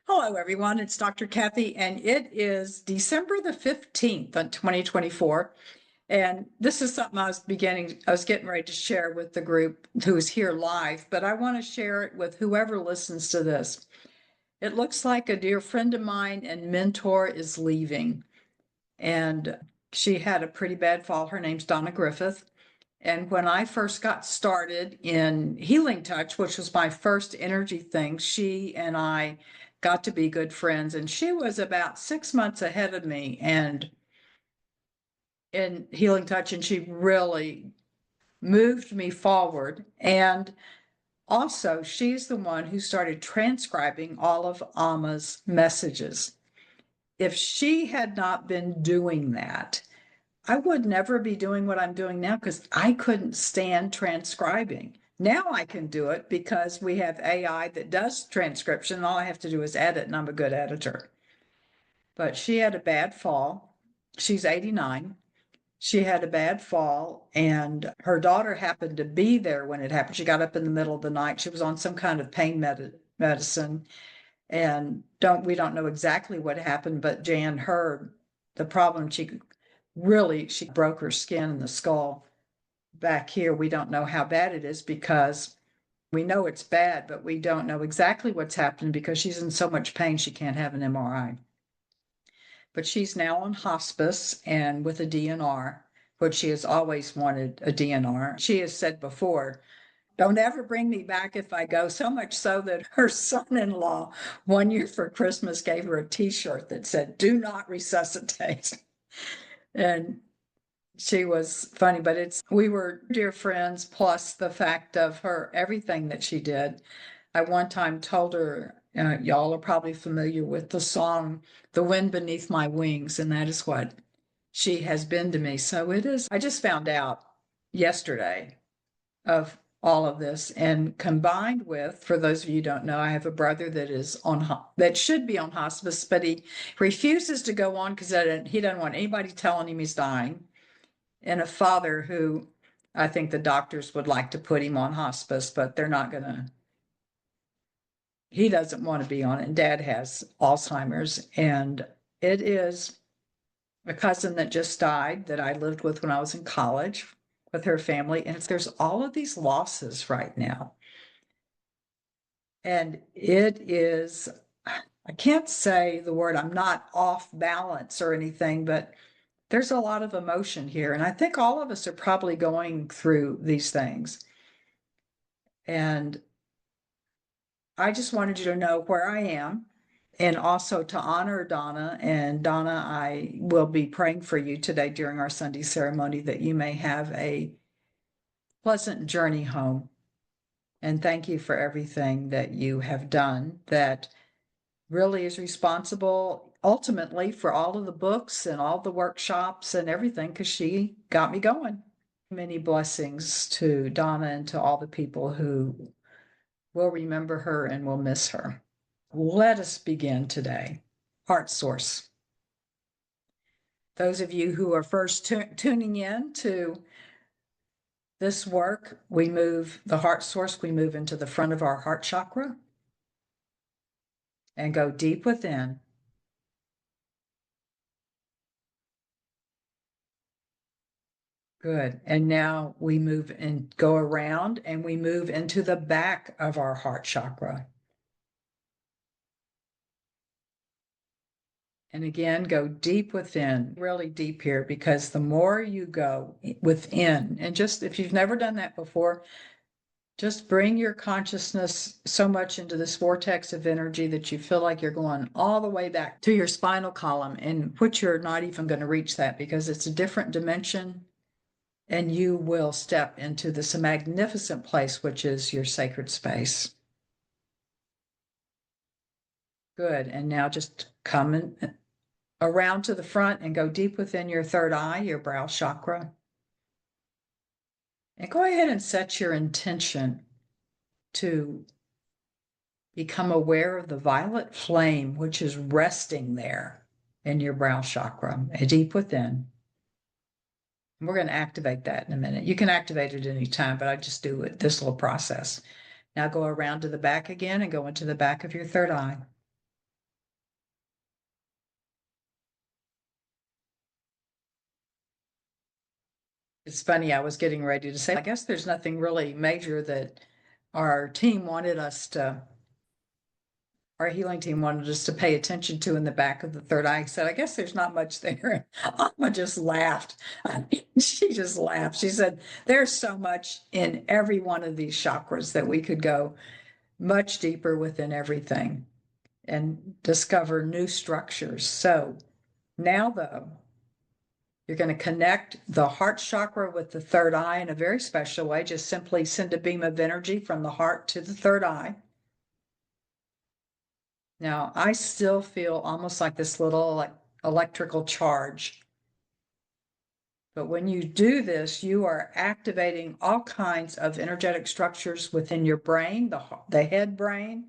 Hello, everyone. It's Dr. Kathy, and it is December the 15th of 2024. And this is something I was getting ready to share with the group who's here live, but I want to share it with whoever listens to this. It looks like a dear friend of mine and mentor is leaving, and she had a pretty bad fall. Her name's Donna Griffith. And when I first got started in Healing Touch, which was my first energy thing, she and I got to be good friends. And she was about 6 months ahead of me and in Healing Touch, and she really moved me forward. And also, she's the one who started transcribing all of Amma's messages. If she had not been doing that, I would never be doing what I'm doing now because I couldn't stand transcribing. Now I can do it because we have AI that does transcription. All I have to do is edit, and I'm a good editor. But she had a bad fall. She's 89. She had a bad fall, and her daughter happened to be there when it happened. She got up in the middle of the night. She was on some kind of pain medicine, and we don't know exactly what happened, but Jan heard the problem. She broke her skin in the skull back here. We don't know how bad it is because we know it's bad, but we don't know exactly what's happened because she's in so much pain she can't have an MRI. But she's now on hospice and with a DNR, which she has always wanted a DNR. She has said before, don't ever bring me back if I go, so much so that her son-in-law one year for Christmas gave her a t-shirt that said, do not resuscitate. And she was funny, but we were dear friends, plus the fact of her, everything that she did. I one time told her, y'all are probably familiar with the song, The Wind Beneath My Wings, and that is what she has been to me. So it is, I just found out yesterday of all of this, and combined with, for those of you who don't know, I have a brother that should be on hospice, but he refuses to go on because he doesn't want anybody telling him he's dying, and a father who I think the doctors would like to put him on hospice, but they're not gonna. He doesn't want to be on it, and dad has Alzheimer's, and it is a cousin that just died that I lived with when I was in college with her family. And there's all of these losses right now. And it is, I can't say the word, I'm not off balance or anything, but there's a lot of emotion here. And I think all of us are probably going through these things. And I just wanted you to know where I am and also to honor Donna. And Donna, I will be praying for you today during our Sunday ceremony that you may have a pleasant journey home. And thank you for everything that you have done that really is responsible ultimately for all of the books and all the workshops and everything, because she got me going. Many blessings to Donna and to all the people who will remember her and will miss her. Let us begin today. Heart source. Those of you who are first tuning in to this work, we move the heart source, we move into the front of our heart chakra and go deep within. Good. And now we move and go around and we move into the back of our heart chakra. And again, go deep within, really deep here, because the more you go within, and just if you've never done that before, just bring your consciousness so much into this vortex of energy that you feel like you're going all the way back to your spinal column, in which you're not even going to reach that because it's a different dimension. And you will step into this magnificent place, which is your sacred space. Good. And now just come around to the front and go deep within your third eye, your brow chakra. And go ahead and set your intention to become aware of the violet flame, which is resting there in your brow chakra, deep within. We're going to activate that in a minute. You can activate it any time, but I just do it this little process. Now go around to the back again and go into the back of your third eye. It's funny, I was getting ready to say, I guess there's nothing really major that our team wanted us to, our healing team wanted us to pay attention to in the back of the third eye. I said, I guess there's not much there. Amma just laughed. She just laughed. She said, there's so much in every one of these chakras that we could go much deeper within everything and discover new structures. So now, though, you're going to connect the heart chakra with the third eye in a very special way. Just simply send a beam of energy from the heart to the third eye. Now, I still feel almost like this little electrical charge. But when you do this, you are activating all kinds of energetic structures within your brain, the head brain,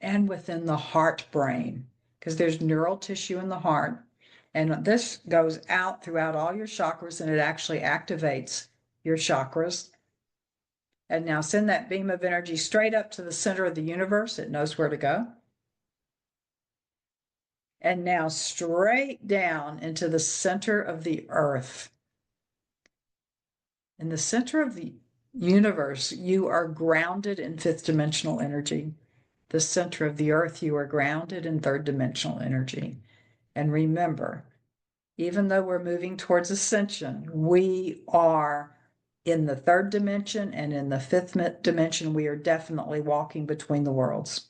and within the heart brain, because there's neural tissue in the heart. And this goes out throughout all your chakras, and it actually activates your chakras. And now send that beam of energy straight up to the center of the universe. It knows where to go. And now straight down into the center of the earth. In the center of the universe, you are grounded in fifth dimensional energy. The center of the earth, you are grounded in third dimensional energy. And remember, even though we're moving towards ascension, we are in the third dimension, and in the fifth dimension, we are definitely walking between the worlds.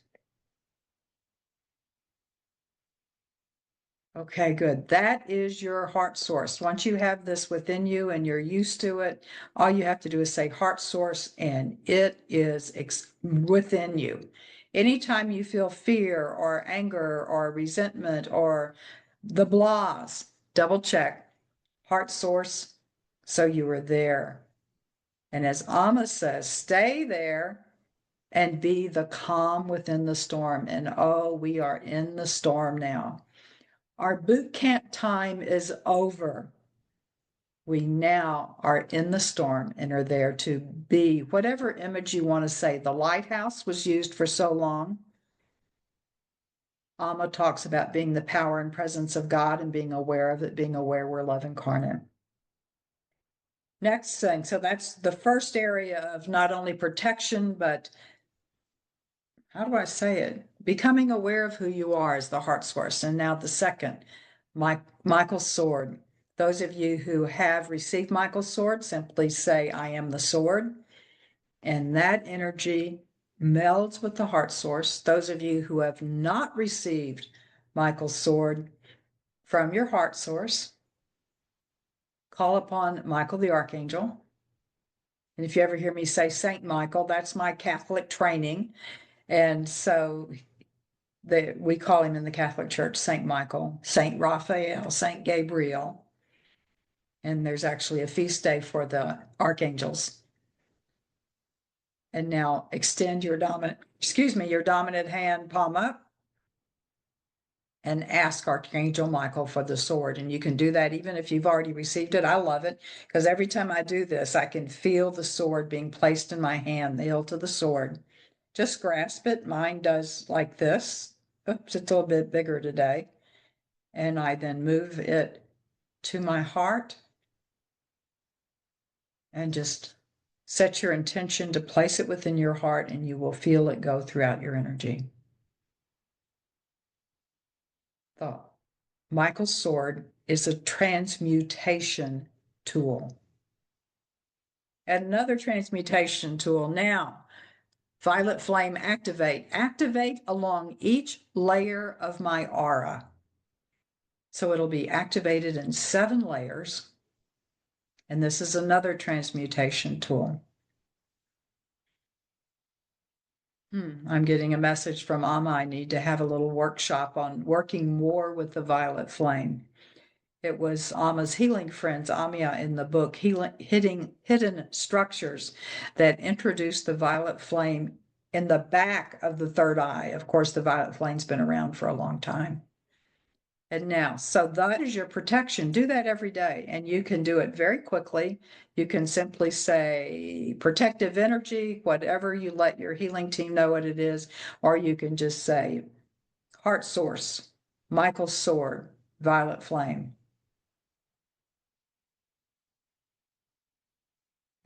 Okay, good. That is your heart source. Once you have this within you and you're used to it, all you have to do is say heart source, and it is within you. Anytime you feel fear or anger or resentment or the blahs, double check heart source. So you are there. And as Amma says, stay there and be the calm within the storm. And oh, we are in the storm now. Our boot camp time is over. We now are in the storm and are there to be whatever image you want to say. The lighthouse was used for so long. Amma talks about being the power and presence of God and being aware of it, being aware we're love incarnate. Next thing, so that's the first area of not only protection, but how do I say it? Becoming aware of who you are is the heart source. And now the second, Michael's sword. Those of you who have received Michael's sword, simply say, I am the sword. And that energy melds with the heart source. Those of you who have not received Michael's sword from your heart source, call upon Michael the Archangel. And if you ever hear me say Saint Michael, that's my Catholic training. And so we call him in the Catholic Church Saint Michael, Saint Raphael, Saint Gabriel. And there's actually a feast day for the archangels. And now extend your dominant hand, palm up, and ask Archangel Michael for the sword. And you can do that even if you've already received it. I love it because every time I do this, I can feel the sword being placed in my hand, the hilt of the sword. Just grasp it. Mine does like this. Oops, it's a little bit bigger today. And I then move it to my heart and just set your intention to place it within your heart, and you will feel it go throughout your energy. The Michael's sword is a transmutation tool. And another transmutation tool now, violet flame activate. Activate along each layer of my aura. So it'll be activated in 7 layers. And this is another transmutation tool. I'm getting a message from Amma. I need to have a little workshop on working more with the violet flame. It was Amma's healing friends, Amma, in the book Hidden Structures, that introduced the violet flame in the back of the third eye. Of course, the violet flame's been around for a long time. And now, so that is your protection. Do that every day, and you can do it very quickly. You can simply say protective energy, whatever you let your healing team know what it is, or you can just say heart source, Michael's sword, violet flame.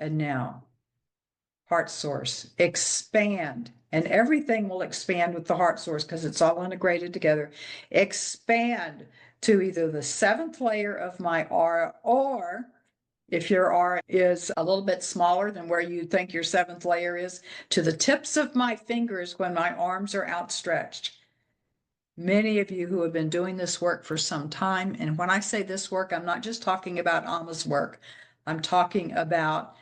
And now, heart source, expand. And everything will expand with the heart source because it's all integrated together. Expand to either the seventh layer of my aura, or if your aura is a little bit smaller than where you think your seventh layer is, to the tips of my fingers when my arms are outstretched. Many of you who have been doing this work for some time, and when I say this work, I'm not just talking about Amma's work. I'm talking about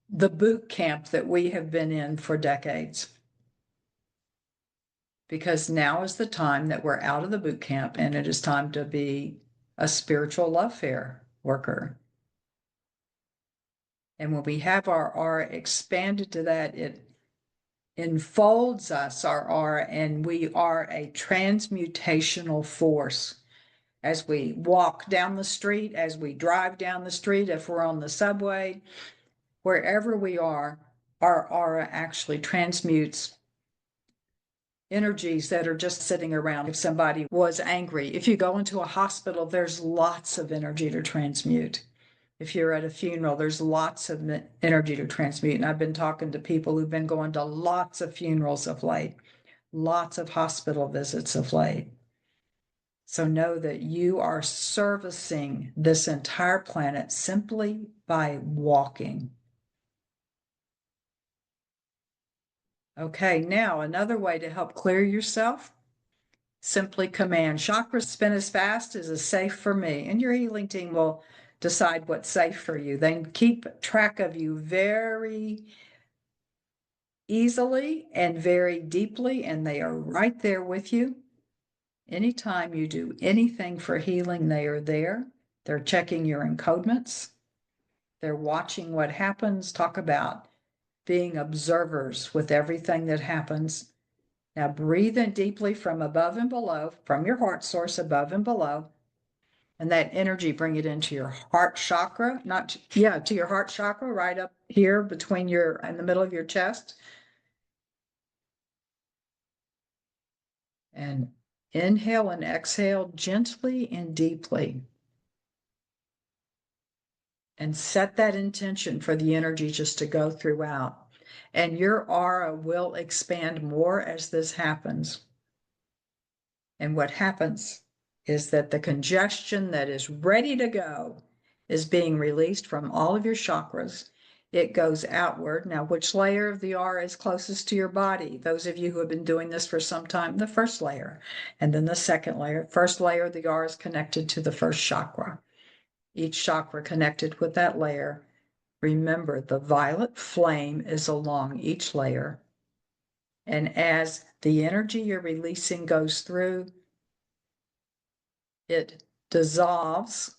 the boot camp that we have been in for decades. Because now is the time that we're out of the boot camp and it is time to be a spiritual love fair worker. And when we have our aura expanded to that, it enfolds us, our aura, and we are a transmutational force. As we walk down the street, as we drive down the street, if we're on the subway, wherever we are, our aura actually transmutes energies that are just sitting around. If somebody was angry, if you go into a hospital, there's lots of energy to transmute. If you're at a funeral, there's lots of energy to transmute. And I've been talking to people who've been going to lots of funerals of late, lots of hospital visits of late. So know that you are servicing this entire planet simply by walking. Okay, now another way to help clear yourself, simply command. Chakras spin as fast as is safe for me, and your healing team will decide what's safe for you. They keep track of you very easily and very deeply, and they are right there with you. Anytime you do anything for healing, they are there. They're checking your encodements. They're watching what happens. Talk about being observers with everything that happens. Now breathe in deeply from above and below, from your heart source above and below. And that energy, bring it into your heart chakra, to your heart chakra, right up here between in the middle of your chest. And inhale and exhale gently and deeply. And set that intention for the energy just to go throughout. And your aura will expand more as this happens. And what happens is that the congestion that is ready to go is being released from all of your chakras. It goes outward. Now, which layer of the aura is closest to your body? Those of you who have been doing this for some time, the first layer, and then the second layer. First layer of the aura is connected to the first chakra. Each chakra connected with that layer. Remember, the violet flame is along each layer. And as the energy you're releasing goes through, it dissolves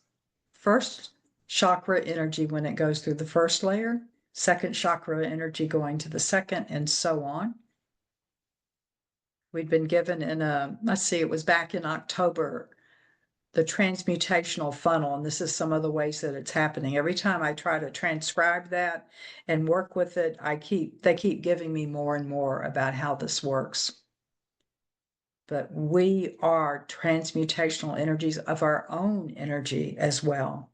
first chakra energy when it goes through the first layer, second chakra energy going to the second, and so on. We'd been given it was back in October, the transmutational funnel, and this is some of the ways that it's happening. Every time I try to transcribe that and work with it, they keep giving me more and more about how this works. But we are transmutational energies of our own energy as well.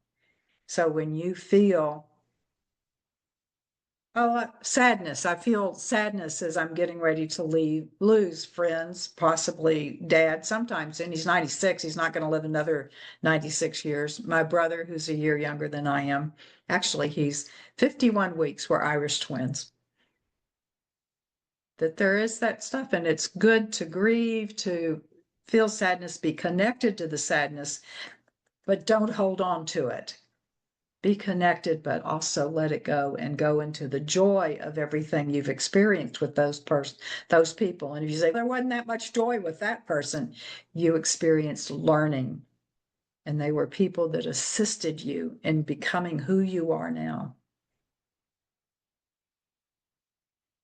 So when you feel sadness, I feel sadness as I'm getting ready to lose friends, possibly dad sometimes, and he's 96. He's not going to live another 96 years. My brother, who's a year younger than I am, actually, he's 51 weeks. We're Irish twins. That there is that stuff, and it's good to grieve, to feel sadness, be connected to the sadness, but don't hold on to it. Be connected, but also let it go and go into the joy of everything you've experienced with those people. And if you say there wasn't that much joy with that person, you experienced learning, and they were people that assisted you in becoming who you are now.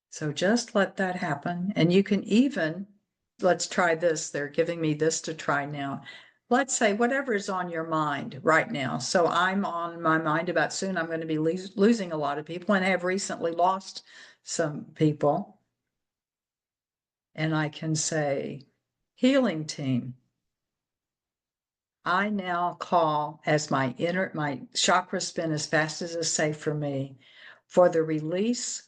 So just let that happen. And you can even, let's try this. They're giving me this to try now. Let's say whatever is on your mind right now. So I'm on my mind about soon I'm going to be losing a lot of people, and have recently lost some people. And I can say, healing team, I now call, as my chakra spin as fast as is safe for me, for the release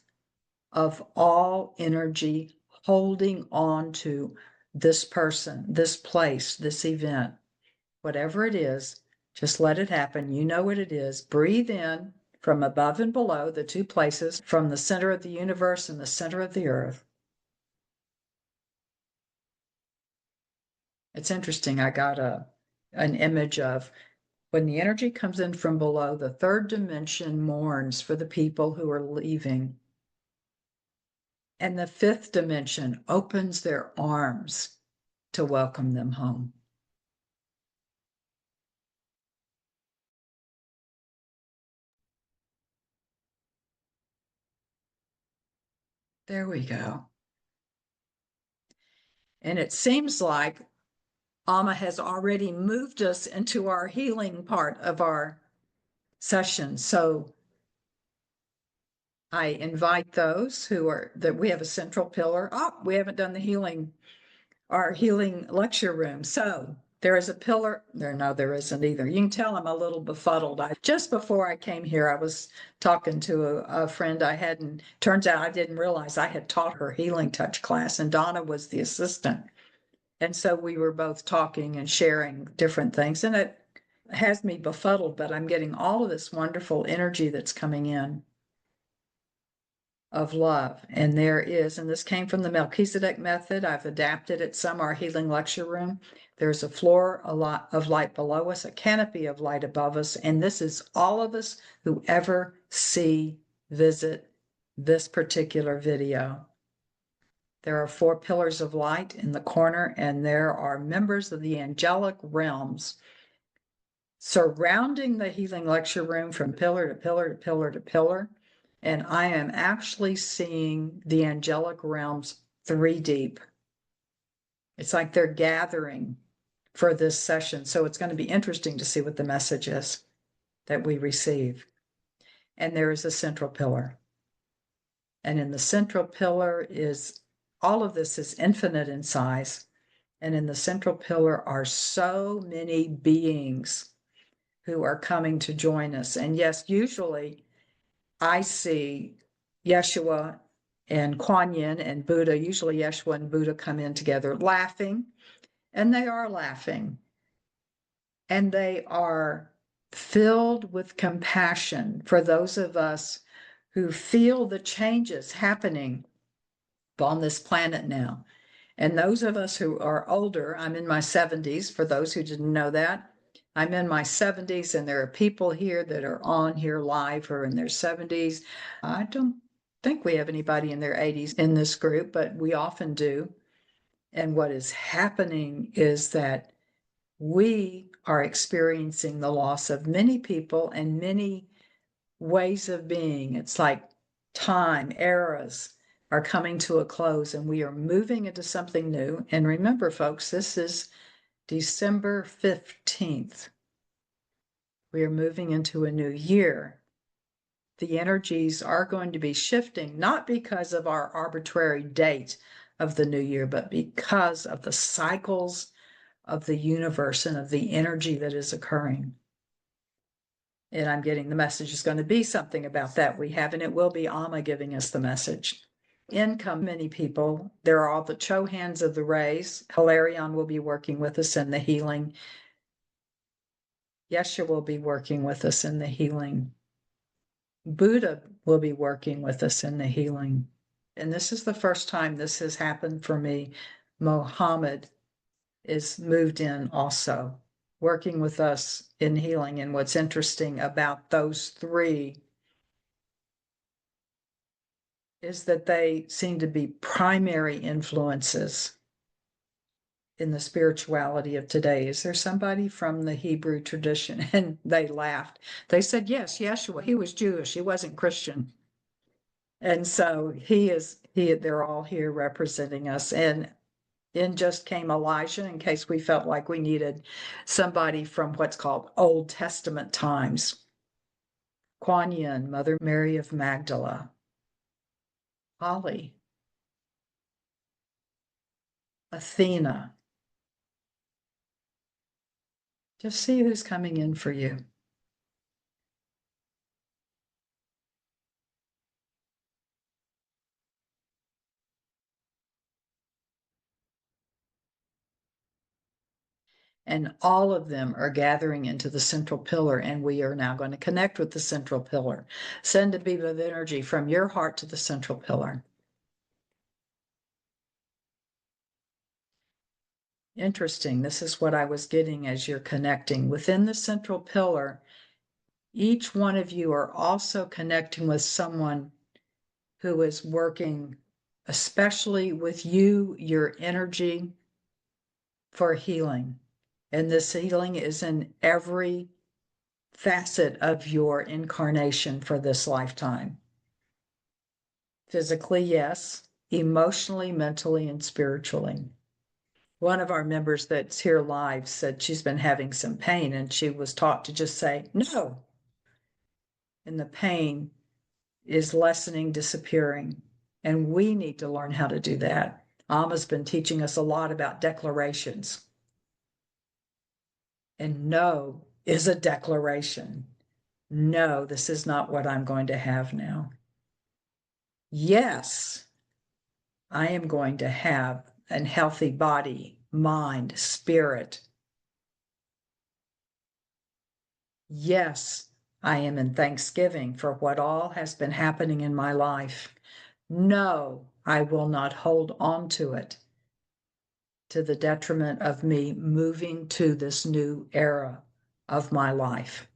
of all energy holding on to this person, this place, this event, whatever it is, just let it happen. You know what it is. Breathe in from above and below, the two places, from the center of the universe and the center of the earth. It's interesting. I got an image of when the energy comes in from below, the third dimension mourns for the people who are leaving. And the fifth dimension opens their arms to welcome them home. There we go. And it seems like Amma has already moved us into our healing part of our session. So I invite those who are that we have a central pillar. Oh, we haven't done the healing, our healing lecture room. So there is a pillar there. No, there isn't either. You can tell I'm a little befuddled. Just before I came here, I was talking to a friend I had, and turns out I didn't realize I had taught her healing touch class, and Donna was the assistant. And so we were both talking and sharing different things, and it has me befuddled, but I'm getting all of this wonderful energy that's coming in of love. And there is, and this came from the Melchizedek method. I've adapted it some, our healing lecture room. There's a floor of light below us, a canopy of light above us. And this is all of us who ever visit this particular video. There are 4 pillars of light in the corner, and there are members of the angelic realms surrounding the healing lecture room from pillar to pillar to pillar to pillar. And I am actually seeing the angelic realms 3 deep. It's like they're gathering for this session. So it's going to be interesting to see what the message is that we receive. And there is a central pillar. And in the central pillar is, all of this is infinite in size. And in the central pillar are so many beings who are coming to join us. And yes, usually I see Yeshua and Kuan Yin and Buddha. Usually Yeshua and Buddha come in together laughing, and they are laughing. And they are filled with compassion for those of us who feel the changes happening on this planet now. And those of us who are older, I'm in my 70s, for those who didn't know that. I'm in my 70s, and there are people here that are on here live who are in their 70s. I don't think we have anybody in their 80s in this group, but we often do. And what is happening is that we are experiencing the loss of many people and many ways of being. It's like time, eras are coming to a close, and we are moving into something new. And remember, folks, this is December 15th. We are moving into a new year. The energies are going to be shifting, not because of our arbitrary date of the new year, but because of the cycles of the universe and of the energy that is occurring. And I'm getting the message is going to be something about that we have, and it will be Amma giving us the message. In come many people. There are all the Chohans of the rays. Hilarion will be working with us in the healing. Yeshua will be working with us in the healing. Buddha will be working with us in the healing. And this is the first time this has happened for me. Mohammed is moved in also, working with us in healing. And what's interesting about those 3 is that they seem to be primary influences in the spirituality of today. Is there somebody from the Hebrew tradition? And they laughed. They said, yes, Yeshua, he was Jewish. He wasn't Christian. And so they're all here representing us. And in just came Elijah, in case we felt like we needed somebody from what's called Old Testament times. Kuan Yin, Mother Mary of Magdala, Holly, Athena. Just see who's coming in for you. And all of them are gathering into the central pillar, and we are now going to connect with the central pillar. Send a beam of energy from your heart to the central pillar. Interesting. This is what I was getting as you're connecting. Within the central pillar, each one of you are also connecting with someone who is working, especially with you, your energy for healing. And this healing is in every facet of your incarnation for this lifetime. Physically, yes. Emotionally, mentally, and spiritually. One of our members that's here live said she's been having some pain, and she was taught to just say no. And the pain is lessening, disappearing. And we need to learn how to do that. Amma's been teaching us a lot about declarations. And no is a declaration. No, this is not what I'm going to have now. Yes, I am going to have a healthy body, mind, spirit. Yes, I am in thanksgiving for what all has been happening in my life. No, I will not hold on to it to the detriment of me moving to this new era of my life.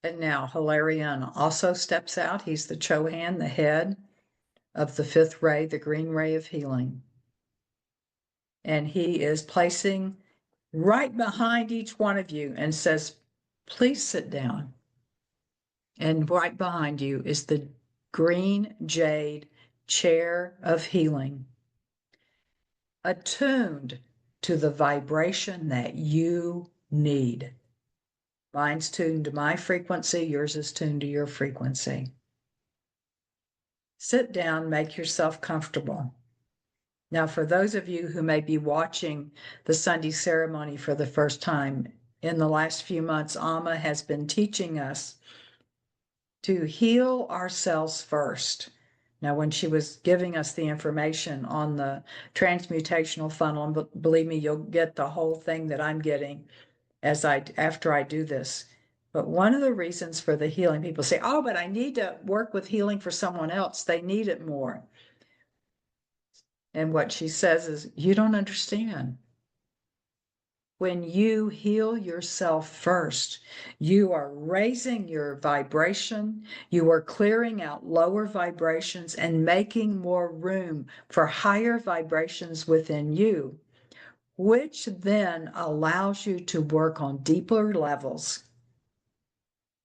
And now Hilarion also steps out. He's the Chohan, the head of the fifth ray, the green ray of healing. And he is placing right behind each one of you and says, please sit down. And right behind you is the green jade chair of healing, attuned to the vibration that you need. Mine's tuned to my frequency, yours is tuned to your frequency. Sit down, make yourself comfortable. Now, for those of you who may be watching the Sunday ceremony for the first time, in the last few months, Amma has been teaching us to heal ourselves first. Now, when she was giving us the information on the transmutational funnel, and believe me, you'll get the whole thing that I'm getting after I do this. But one of the reasons for the healing, people say, oh, but I need to work with healing for someone else. They need it more. And what she says is, you don't understand. When you heal yourself first, you are raising your vibration, you are clearing out lower vibrations and making more room for higher vibrations within you, which then allows you to work on deeper levels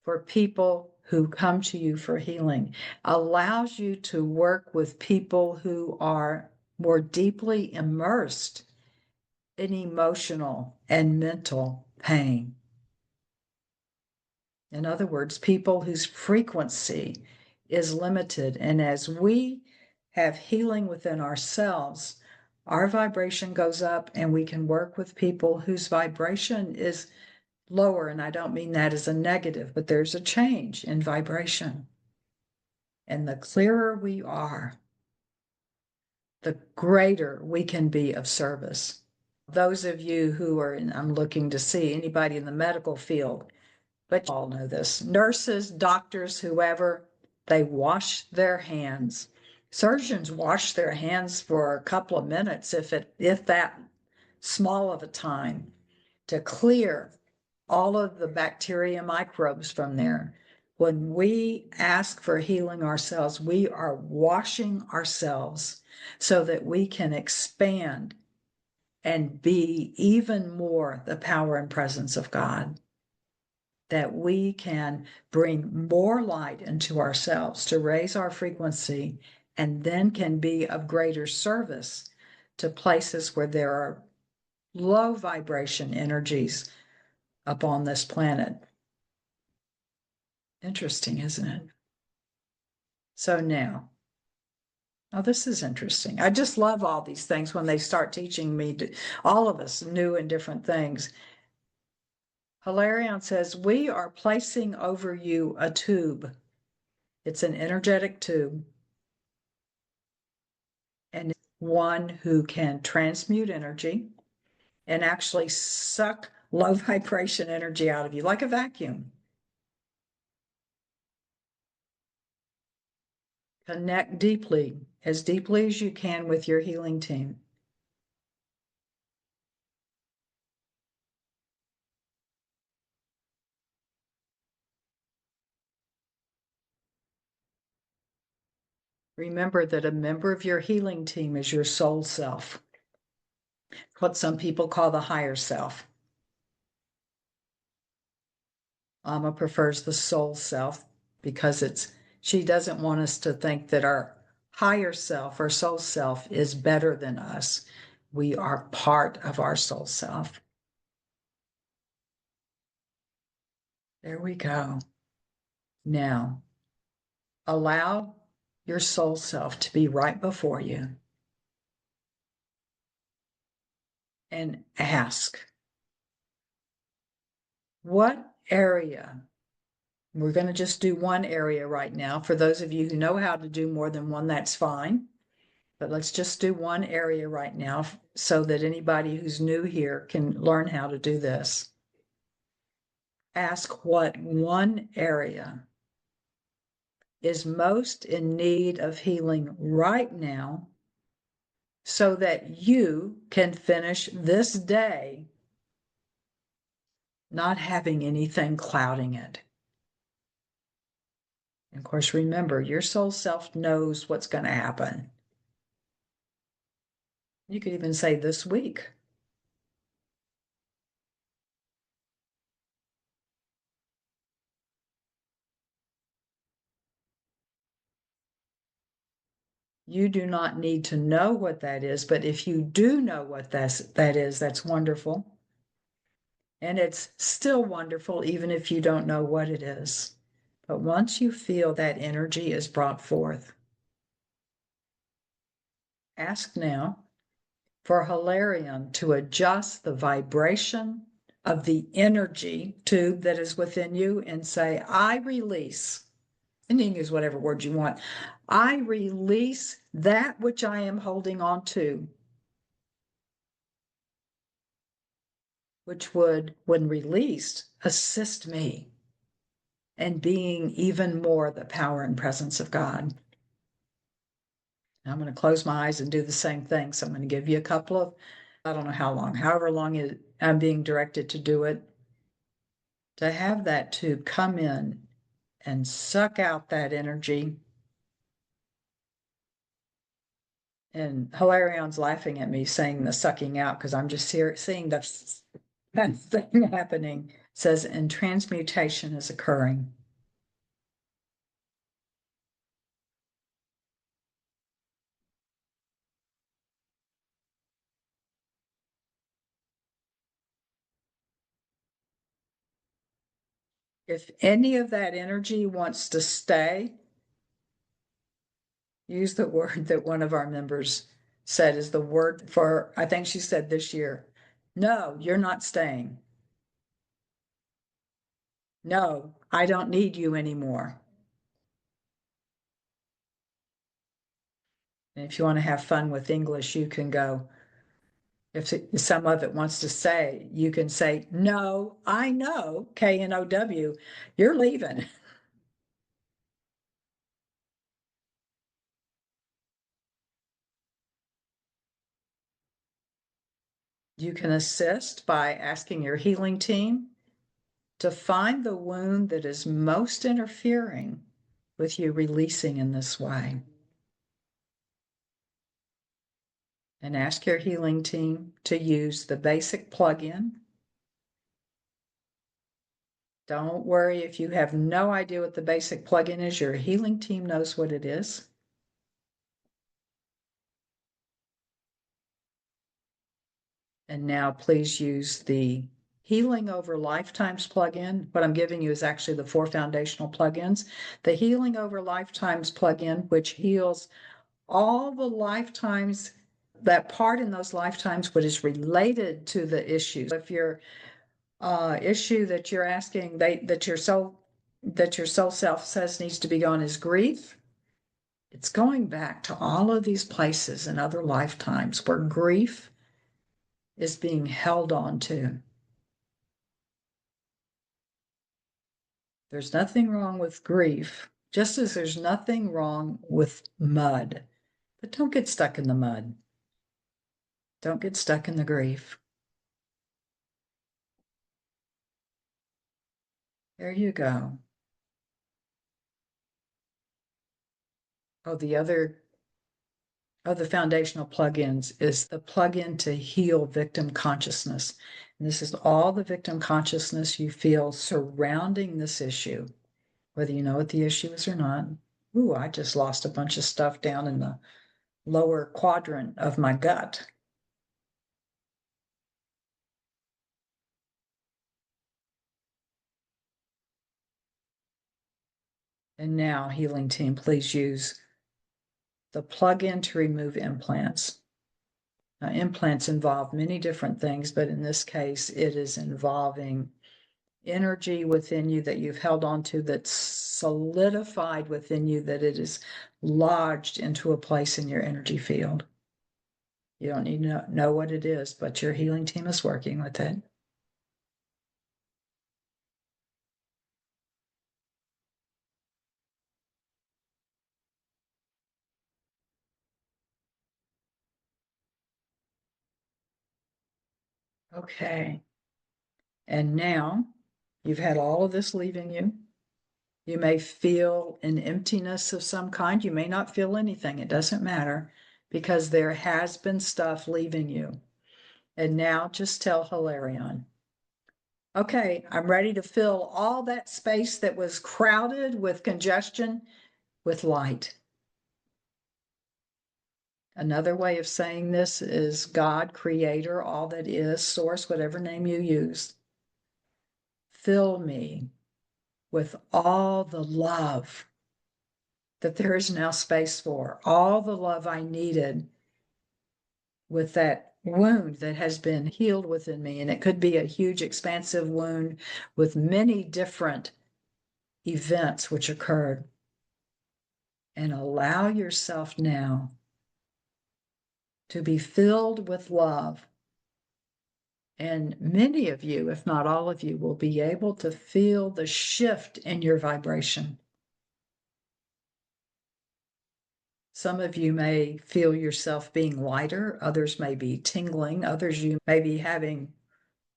for people who come to you for healing, allows you to work with people who are more deeply immersed in emotional and mental pain. In other words, people whose frequency is limited. And as we have healing within ourselves, our vibration goes up and we can work with people whose vibration is lower. And I don't mean that as a negative, but there's a change in vibration. And the clearer we are, the greater we can be of service. Those of you who are, and I'm looking to see anybody in the medical field, but you all know this, nurses, doctors, whoever, they wash their hands. Surgeons wash their hands for a couple of minutes, if that small of a time, to clear all of the bacteria microbes from there. When we ask for healing ourselves, we are washing ourselves so that we can expand and be even more the power and presence of God, that we can bring more light into ourselves to raise our frequency and then can be of greater service to places where there are low vibration energies upon this planet. Interesting, isn't it? So now, this is interesting. I just love all these things when they start teaching me, all of us, new and different things. Hilarion says, we are placing over you a tube. It's an energetic tube. And one who can transmute energy and actually suck low vibration energy out of you like a vacuum. Connect deeply as you can with your healing team. Remember that a member of your healing team is your soul self, what some people call the higher self. Amma prefers the soul self because she doesn't want us to think that our higher self or soul self is better than us. We are part of our soul self. There we go. Now, allow your soul self to be right before you and ask, what area? We're going to just do one area right now. For those of you who know how to do more than one, that's fine. But let's just do one area right now so that anybody who's new here can learn how to do this. Ask what one area is most in need of healing right now so that you can finish this day not having anything clouding it. And of course, remember, your soul self knows what's going to happen. You could even say this week. You do not need to know what that is, but if you do know what that is, that's wonderful. And it's still wonderful, even if you don't know what it is. But once you feel that energy is brought forth, ask now for Hilarion to adjust the vibration of the energy tube that is within you and say, I release, and you can use whatever word you want. I release that which I am holding on to, which would, when released, assist me in being even more the power and presence of God. I'm going to close my eyes and do the same thing. So I'm going to give you a couple of, I don't know how long, however long I'm being directed to do it, to have that tube come in and suck out that energy. And Hilarion's laughing at me saying the sucking out because I'm just seeing that thing happening. It says, and transmutation is occurring. If any of that energy wants to stay, use the word that one of our members said is the word for, I think she said this year, no, you're not staying. No, I don't need you anymore. And if you want to have fun with English, you can go, if some of it wants to say, you can say, no, I know, K-N-O-W, you're leaving. You can assist by asking your healing team to find the wound that is most interfering with you releasing in this way. And ask your healing team to use the basic plug-in. Don't worry if you have no idea what the basic plug-in is, your healing team knows what it is. And now please use the Healing Over Lifetimes plugin. What I'm giving you is actually the 4 foundational plugins. The Healing Over Lifetimes plugin, which heals all the lifetimes, that part in those lifetimes, what is related to the issues. If your issue that you're asking, that your soul self says needs to be gone is grief, It's going back to all of these places in other lifetimes where grief is being held on to. There's nothing wrong with grief, just as there's nothing wrong with mud. But don't get stuck in the mud. Don't get stuck in the grief. There you go. Oh, the other of the foundational plugins is the plugin to heal victim consciousness. And this is all the victim consciousness you feel surrounding this issue, whether you know what the issue is or not. Ooh, I just lost a bunch of stuff down in the lower quadrant of my gut. And now, healing team, please use the plug-in to remove implants. Now, implants involve many different things, but in this case, it is involving energy within you that you've held on to, that's solidified within you, that it is lodged into a place in your energy field. You don't need to know what it is, but your healing team is working with it. Okay. And now you've had all of this leaving you. You may feel an emptiness of some kind. You may not feel anything. It doesn't matter, because there has been stuff leaving you. And now just tell Hilarion, okay, I'm ready to fill all that space that was crowded with congestion with light. Another way of saying this is God, creator, all that is, source, whatever name you use. Fill me with all the love that there is now space for, all the love I needed with that wound that has been healed within me. And it could be a huge, expansive wound with many different events which occurred. And allow yourself now to be filled with love. And many of you, if not all of you, will be able to feel the shift in your vibration. Some of you may feel yourself being lighter, others may be tingling, others you may be having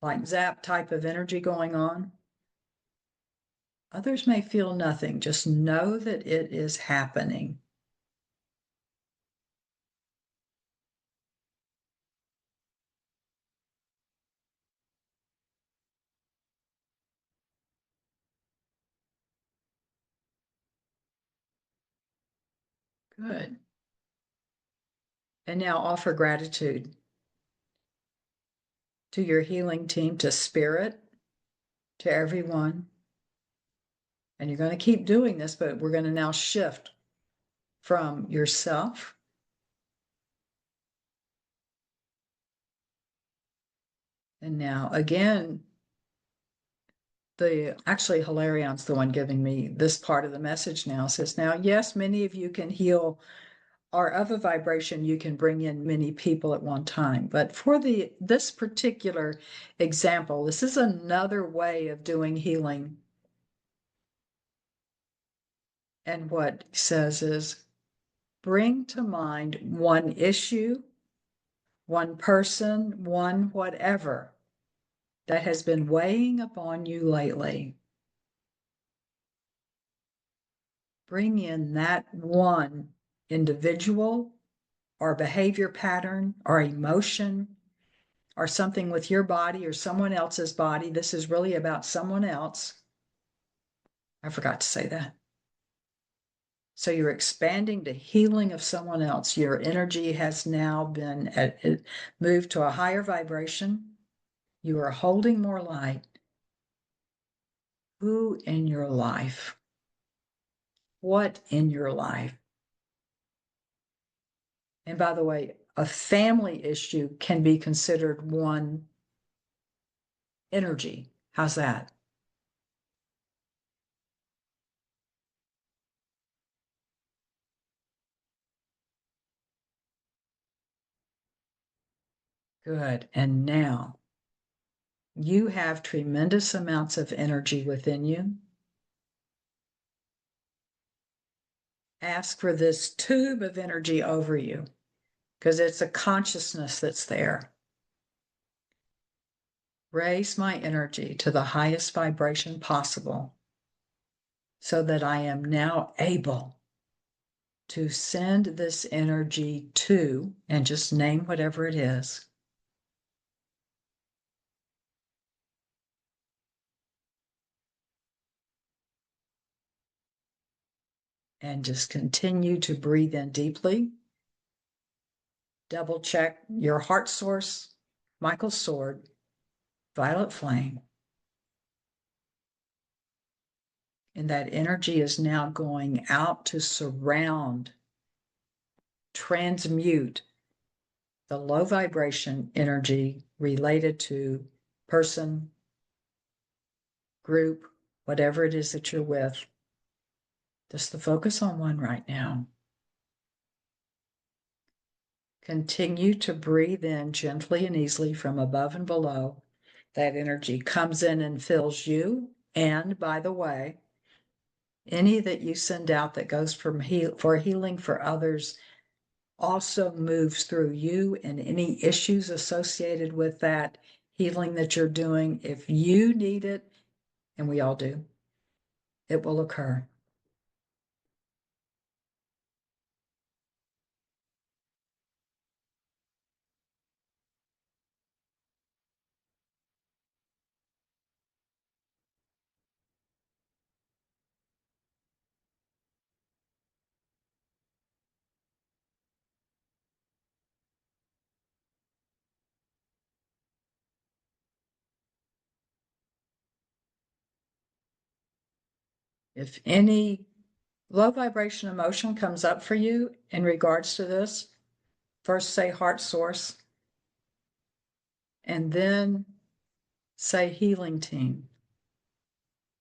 like zap type of energy going on. Others may feel nothing. Just know that it is happening. Good. And now offer gratitude to your healing team, to spirit, to everyone. And you're going to keep doing this, but we're going to now shift from yourself and now again, actually Hilarion's the one giving me this part of the message now. It says, now, yes, many of you can heal, or of a vibration, you can bring in many people at one time. But for this particular example, this is another way of doing healing. And what he says is, bring to mind one issue, one person, one whatever that has been weighing upon you lately. Bring in that one individual or behavior pattern or emotion or something with your body or someone else's body. This is really about someone else. I forgot to say that. So you're expanding the healing of someone else. Your energy has now been moved to a higher vibration. You are holding more light. Who in your life? What in your life? And by the way, a family issue can be considered one energy. How's that? Good. And now you have tremendous amounts of energy within you. Ask for this tube of energy over you because it's a consciousness that's there. Raise my energy to the highest vibration possible so that I am now able to send this energy to, and just name whatever it is, and just continue to breathe in deeply. Double check your heart source, Michael's sword, violet flame. And that energy is now going out to surround, transmute the low vibration energy related to person, group, whatever it is that you're with. Just the focus on one right now. Continue to breathe in gently and easily from above and below. That energy comes in and fills you. And by the way, any that you send out that goes for healing for others also moves through you, and any issues associated with that healing that you're doing, if you need it, and we all do, it will occur. If any low vibration emotion comes up for you in regards to this, first say heart source, and then say healing team.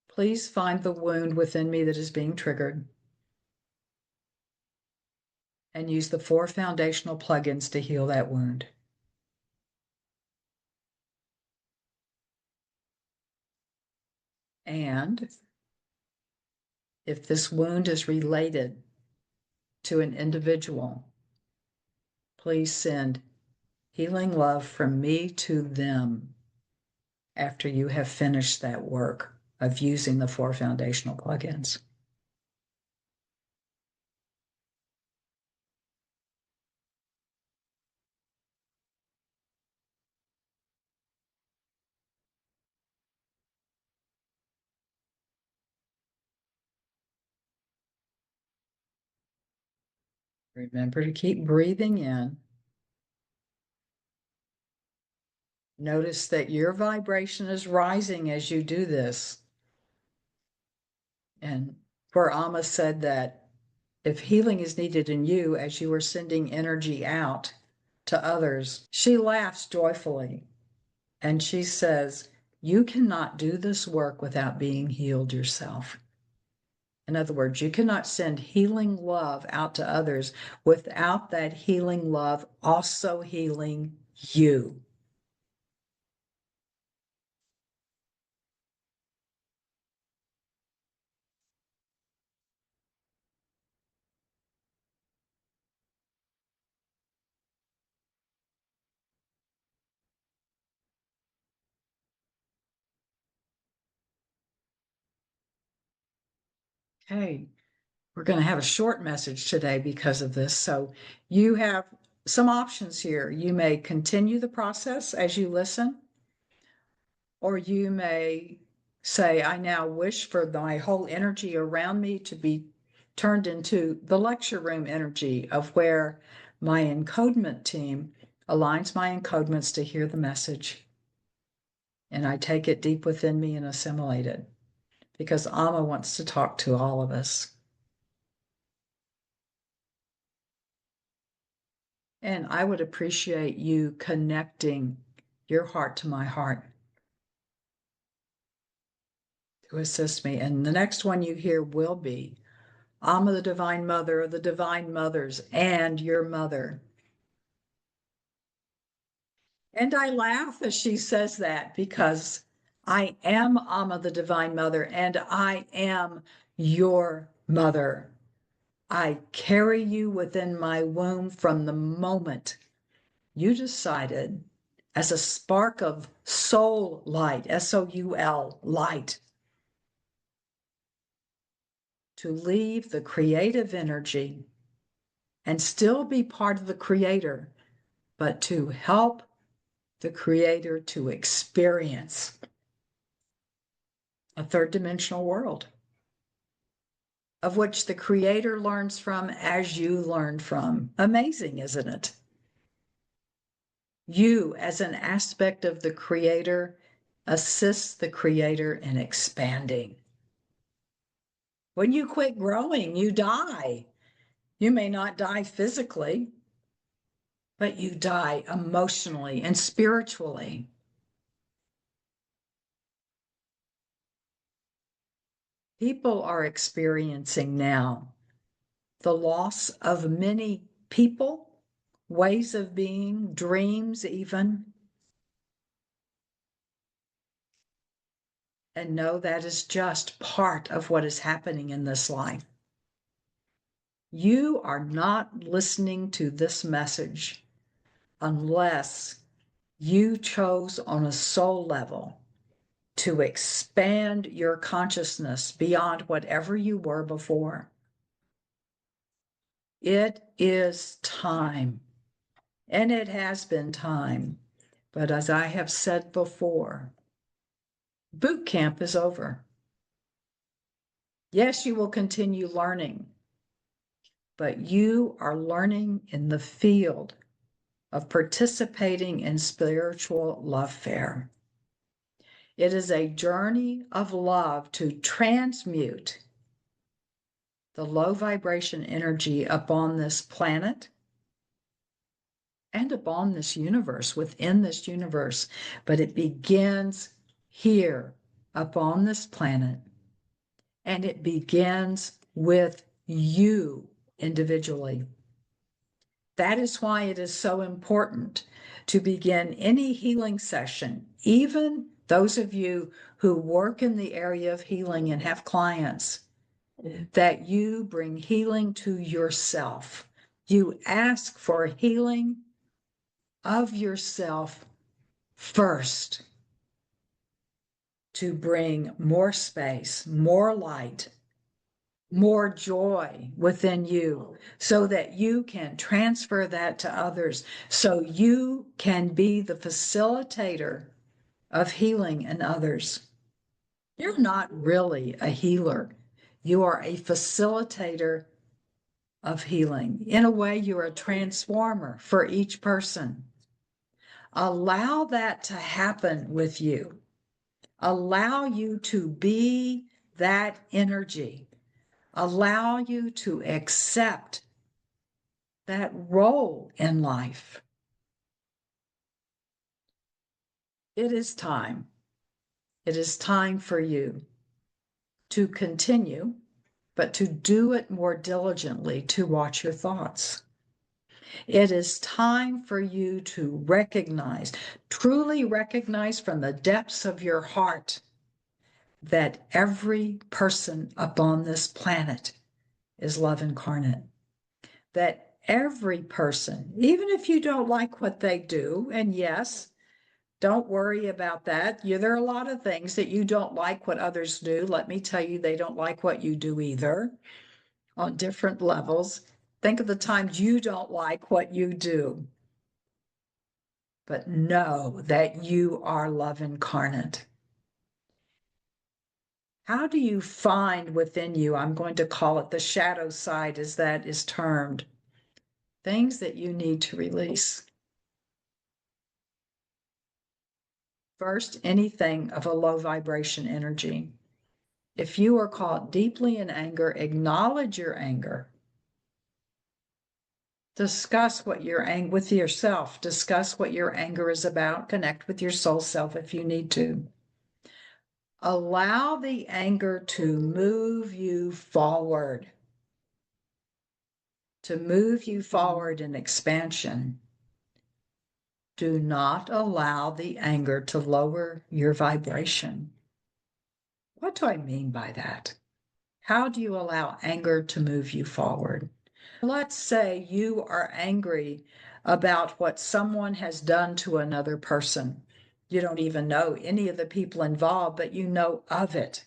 Please find the wound within me that is being triggered and use the 4 foundational plugins to heal that wound. And if this wound is related to an individual, please send healing love from me to them after you have finished that work of using the 4 foundational plugins. Remember to keep breathing in. Notice that your vibration is rising as you do this. And where Amma said that if healing is needed in you as you are sending energy out to others, she laughs joyfully and she says, you cannot do this work without being healed yourself. In other words, you cannot send healing love out to others without that healing love also healing you. Okay, we're going to have a short message today because of this. So you have some options here. You may continue the process as you listen, or you may say, I now wish for my whole energy around me to be turned into the lecture room energy of where my encodement team aligns my encodements to hear the message. And I take it deep within me and assimilate it because Amma wants to talk to all of us. And I would appreciate you connecting your heart to my heart to assist me. And the next one you hear will be Amma, the Divine Mother, or the Divine Mothers, and your mother. And I laugh as she says that because I am Amma, the Divine Mother, and I am your mother. I carry you within my womb from the moment you decided, as a spark of soul light, SOUL light, to leave the creative energy and still be part of the Creator, but to help the Creator to experience a third dimensional world of which the Creator learns from as you learned from. Amazing, isn't it? You, as an aspect of the Creator, assist the Creator in expanding. When you quit growing, you die. You may not die physically, but you die emotionally and spiritually. People are experiencing now the loss of many people, ways of being, dreams, even. And know that is just part of what is happening in this life. You are not listening to this message unless you chose on a soul level to expand your consciousness beyond whatever you were before. It is time, and it has been time. But as I have said before, boot camp is over. Yes, you will continue learning, but you are learning in the field of participating in spiritual love fair. It is a journey of love to transmute the low vibration energy upon this planet and upon this universe, within this universe. But it begins here upon this planet, and it begins with you individually. That is why it is so important to begin any healing session, even those of you who work in the area of healing and have clients, that you bring healing to yourself. You ask for healing of yourself first to bring more space, more light, more joy within you so that you can transfer that to others, so you can be the facilitator of healing in others. You're not really a healer. You are a facilitator of healing. In a way, you're a transformer for each person. Allow that to happen with you. Allow you to be that energy. Allow you to accept that role in life. It is time. It is time for you to continue, but to do it more diligently, to watch your thoughts. It is time for you to recognize, truly recognize from the depths of your heart that every person upon this planet is love incarnate. That every person, even if you don't like what they do, and yes, don't worry about that. There are a lot of things that you don't like what others do. Let me tell you, they don't like what you do either on different levels. Think of the times you don't like what you do. But know that you are love incarnate. How do you find within you, I'm going to call it the shadow side as that is termed, things that you need to release? First, anything of a low vibration energy. If you are caught deeply in anger, acknowledge your anger. Discuss what your anger with yourself. Discuss what your anger is about. Connect with your soul self if you need to. Allow the anger to move you forward. To move you forward in expansion. Do not allow the anger to lower your vibration. What do I mean by that? How do you allow anger to move you forward? Let's say you are angry about what someone has done to another person. You don't even know any of the people involved, but you know of it.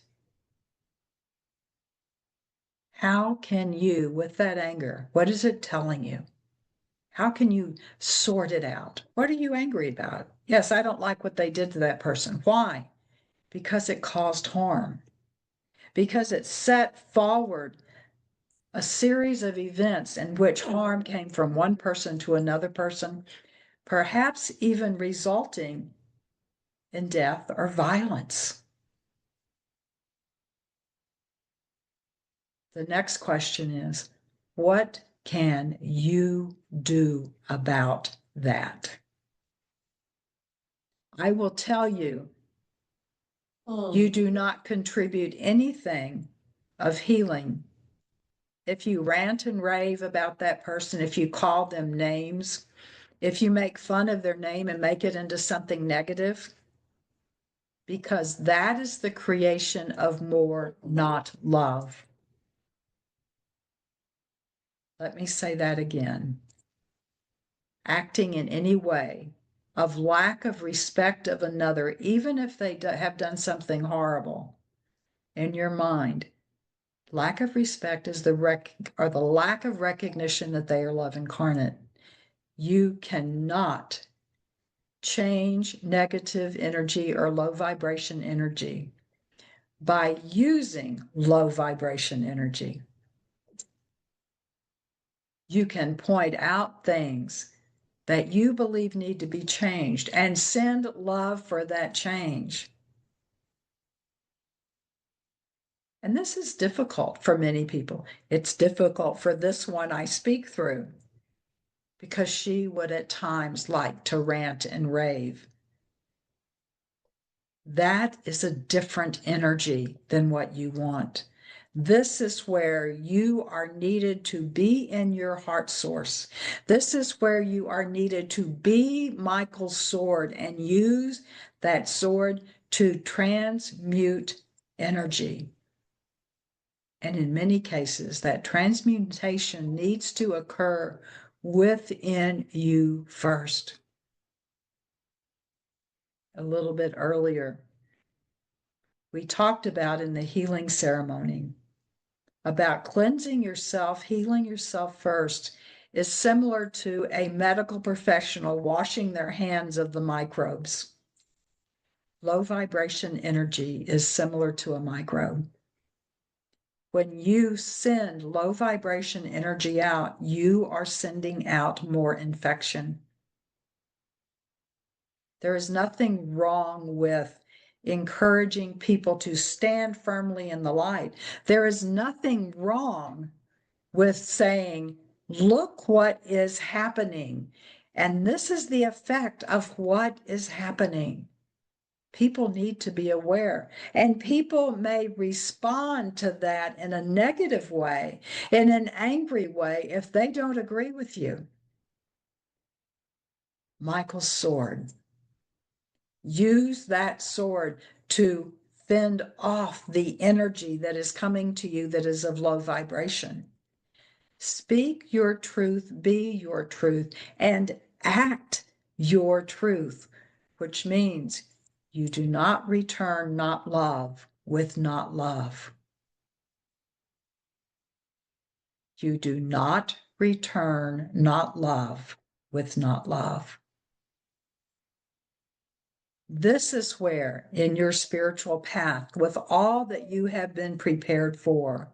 How can you, with that anger, what is it telling you? How can you sort it out? What are you angry about? Yes, I don't like what they did to that person. Why? Because it caused harm. Because it set forward a series of events in which harm came from one person to another person, perhaps even resulting in death or violence. The next question is, what can you do about that? I will tell you, you do not contribute anything of healing if you rant and rave about that person, if you call them names, if you make fun of their name and make it into something negative, because that is the creation of more, not love. Let me say that again. Acting in any way of lack of respect of another, even if they have done something horrible in your mind, lack of respect is the lack of recognition that they are love incarnate. You cannot change negative energy or low vibration energy by using low vibration energy. You can point out things that you believe need to be changed and send love for that change. And this is difficult for many people. It's difficult for this one I speak through because she would at times like to rant and rave. That is a different energy than what you want. This is where you are needed to be in your heart source. This is where you are needed to be Michael's sword and use that sword to transmute energy. And in many cases, that transmutation needs to occur within you first. A little bit earlier, we talked about in the healing ceremony about cleansing yourself, healing yourself first is similar to a medical professional washing their hands of the microbes. Low vibration energy is similar to a microbe. When you send low vibration energy out, you are sending out more infection. There is nothing wrong with encouraging people to stand firmly in the light. There is nothing wrong with saying, look what is happening. And this is the effect of what is happening. People need to be aware, and people may respond to that in a negative way, in an angry way, if they don't agree with you. Michael's sword. Use that sword to fend off the energy that is coming to you that is of low vibration. Speak your truth, be your truth, and act your truth, which means you do not return not love with not love. You do not return not love with not love. This is where, in your spiritual path, with all that you have been prepared for,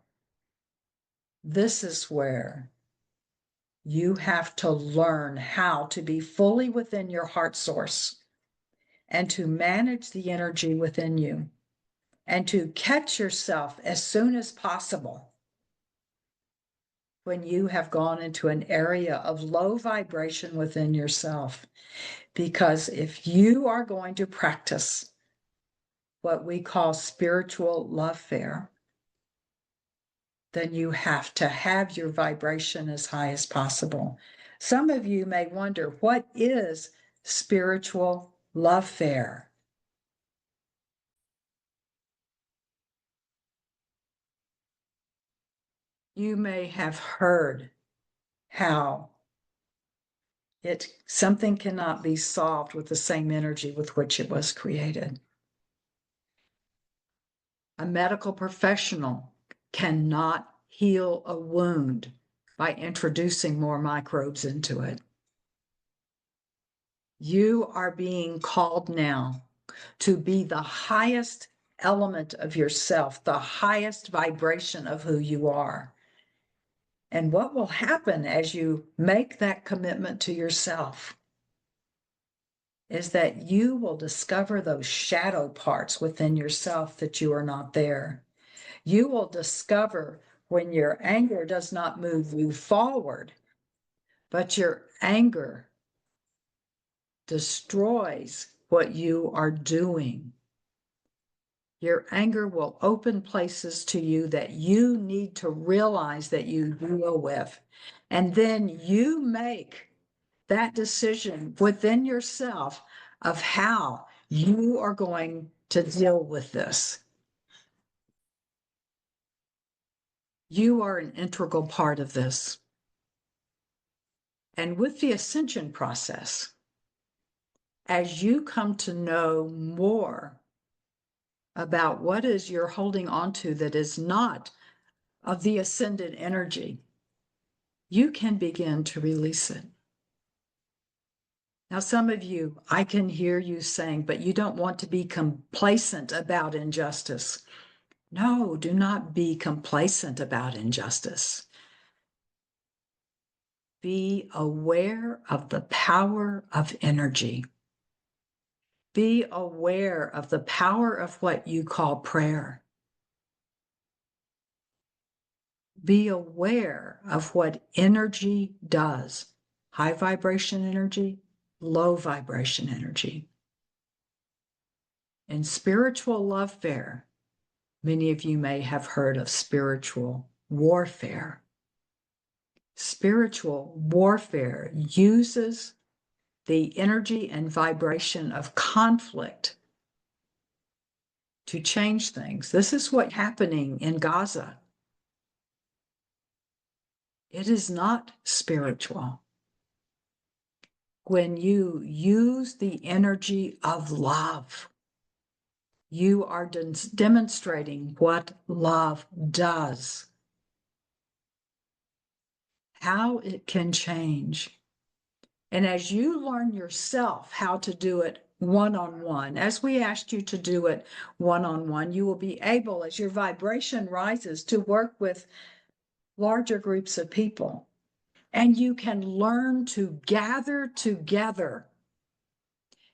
this is where you have to learn how to be fully within your heart source and to manage the energy within you and to catch yourself as soon as possible when you have gone into an area of low vibration within yourself. Because if you are going to practice what we call spiritual lovefare, then you have to have your vibration as high as possible. Some of you may wonder, what is spiritual love fair. You may have heard how something cannot be solved with the same energy with which it was created. A medical professional cannot heal a wound by introducing more microbes into it. You are being called now to be the highest element of yourself, the highest vibration of who you are. And what will happen as you make that commitment to yourself is that you will discover those shadow parts within yourself that you are not there. You will discover when your anger does not move you forward, but your anger destroys what you are doing. Your anger will open places to you that you need to realize that you deal with. And then you make that decision within yourself of how you are going to deal with this. You are an integral part of this. And with the ascension process, as you come to know more about what is you're holding on to that is not of the ascended energy, you can begin to release it. Now, some of you, I can hear you saying, but you don't want to be complacent about injustice. No, do not be complacent about injustice. Be aware of the power of energy. Be aware of the power of what you call prayer. Be aware of what energy does. High vibration energy, low vibration energy. In spiritual warfare, many of you may have heard of spiritual warfare. Spiritual warfare uses the energy and vibration of conflict to change things. This is what's happening in Gaza. It is not spiritual. When you use the energy of love, you are demonstrating what love does, how it can change. And as you learn yourself how to do it one-on-one, as we asked you to do it one-on-one, you will be able, as your vibration rises, to work with larger groups of people. And you can learn to gather together.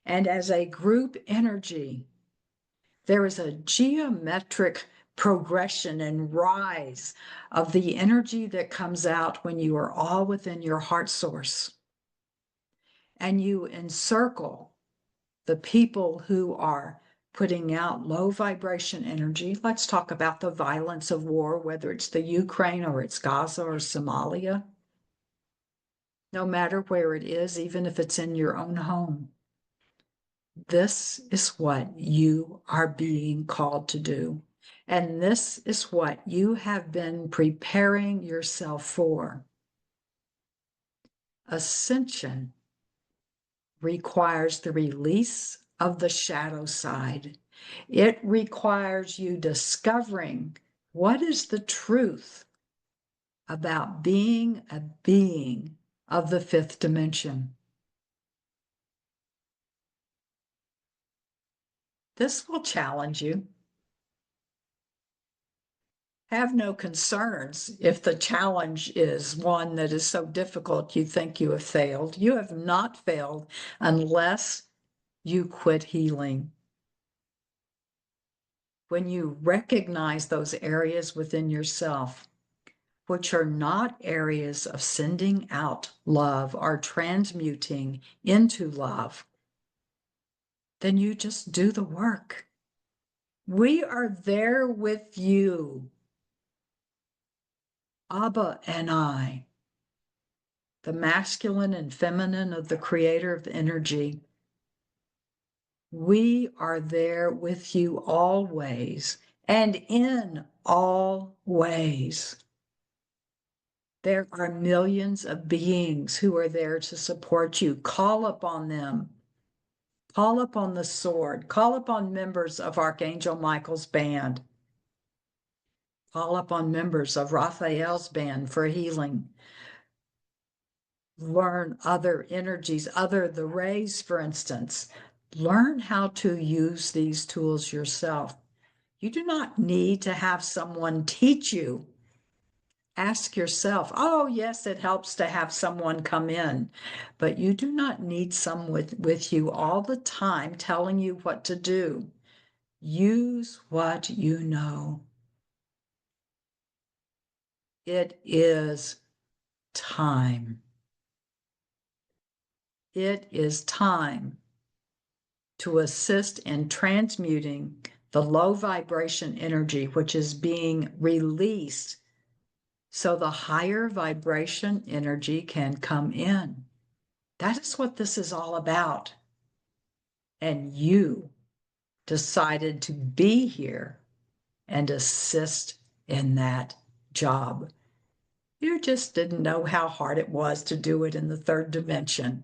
And as a group energy, there is a geometric progression and rise of the energy that comes out when you are all within your heart source. And you encircle the people who are putting out low vibration energy. Let's talk about the violence of war, whether it's the Ukraine or it's Gaza or Somalia. No matter where it is, even if it's in your own home. This is what you are being called to do. And this is what you have been preparing yourself for. Ascension requires the release of the shadow side. It requires you discovering what is the truth about being a being of the fifth dimension. This will challenge you. Have no concerns if the challenge is one that is so difficult you think you have failed. You have not failed unless you quit healing. When you recognize those areas within yourself, which are not areas of sending out love or transmuting into love, then you just do the work. We are there with you. Abba and I. the masculine and feminine of the creator of energy. We are there with you always and in all ways. There are millions of beings who are there to support you. Call upon them. Call upon the sword. Call upon members of Archangel Michael's band. Call upon members of Raphael's band for healing. Learn other energies, the rays, for instance. Learn how to use these tools yourself. You do not need to have someone teach you. Ask yourself, oh, yes, it helps to have someone come in, but you do not need someone with you all the time telling you what to do. Use what you know. It is time. It is time to assist in transmuting the low vibration energy, which is being released so the higher vibration energy can come in. That is what this is all about. And you decided to be here and assist in that job. You just didn't know how hard it was to do it in the third dimension.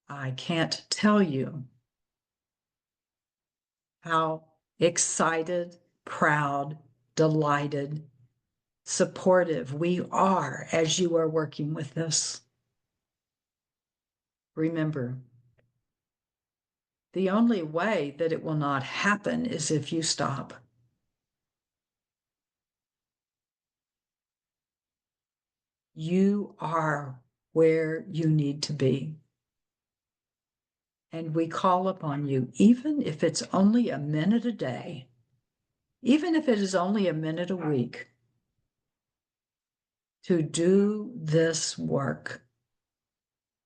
I can't tell you how excited, proud, delighted, supportive we are as you are working with this. Remember, the only way that it will not happen is if you stop. You are where you need to be. And we call upon you, even if it's only a minute a day, even if it is only a minute a week, to do this work.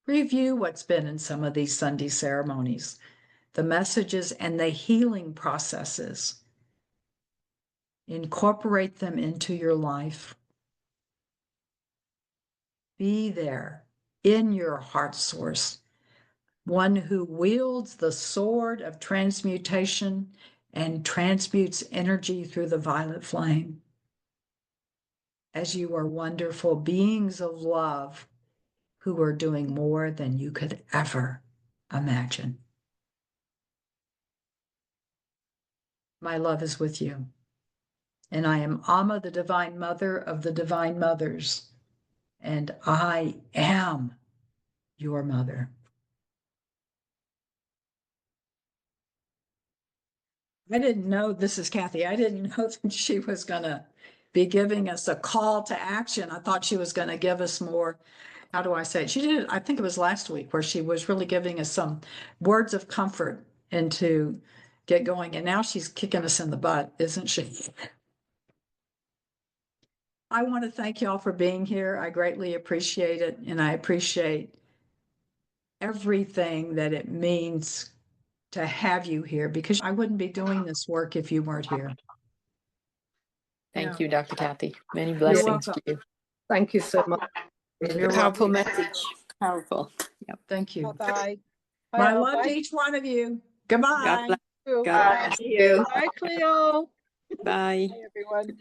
Review what's been in some of these Sunday ceremonies, the messages and the healing processes. Incorporate them into your life. Be there in your heart source, one who wields the sword of transmutation and transmutes energy through the violet flame. As you are wonderful beings of love who are doing more than you could ever imagine. My love is with you. And I am Amma, the Divine Mother of the Divine Mothers. And I am your mother. I didn't know, this is Kathy, I didn't know that she was going to be giving us a call to action. I thought she was going to give us more, how do I say it? She did it, I think it was last week, where she was really giving us some words of comfort and to get going. And now she's kicking us in the butt, isn't she? I want to thank y'all for being here. I greatly appreciate it. And I appreciate everything that it means to have you here, because I wouldn't be doing this work if you weren't here. Thank you, Dr. Kathy. Many blessings to you. Thank you so much. Powerful message. Powerful. Yep. Thank you. Bye-bye. My love to each one of you. Goodbye. God bless you. God bless you. Bye, Cleo. Bye. Bye, everyone.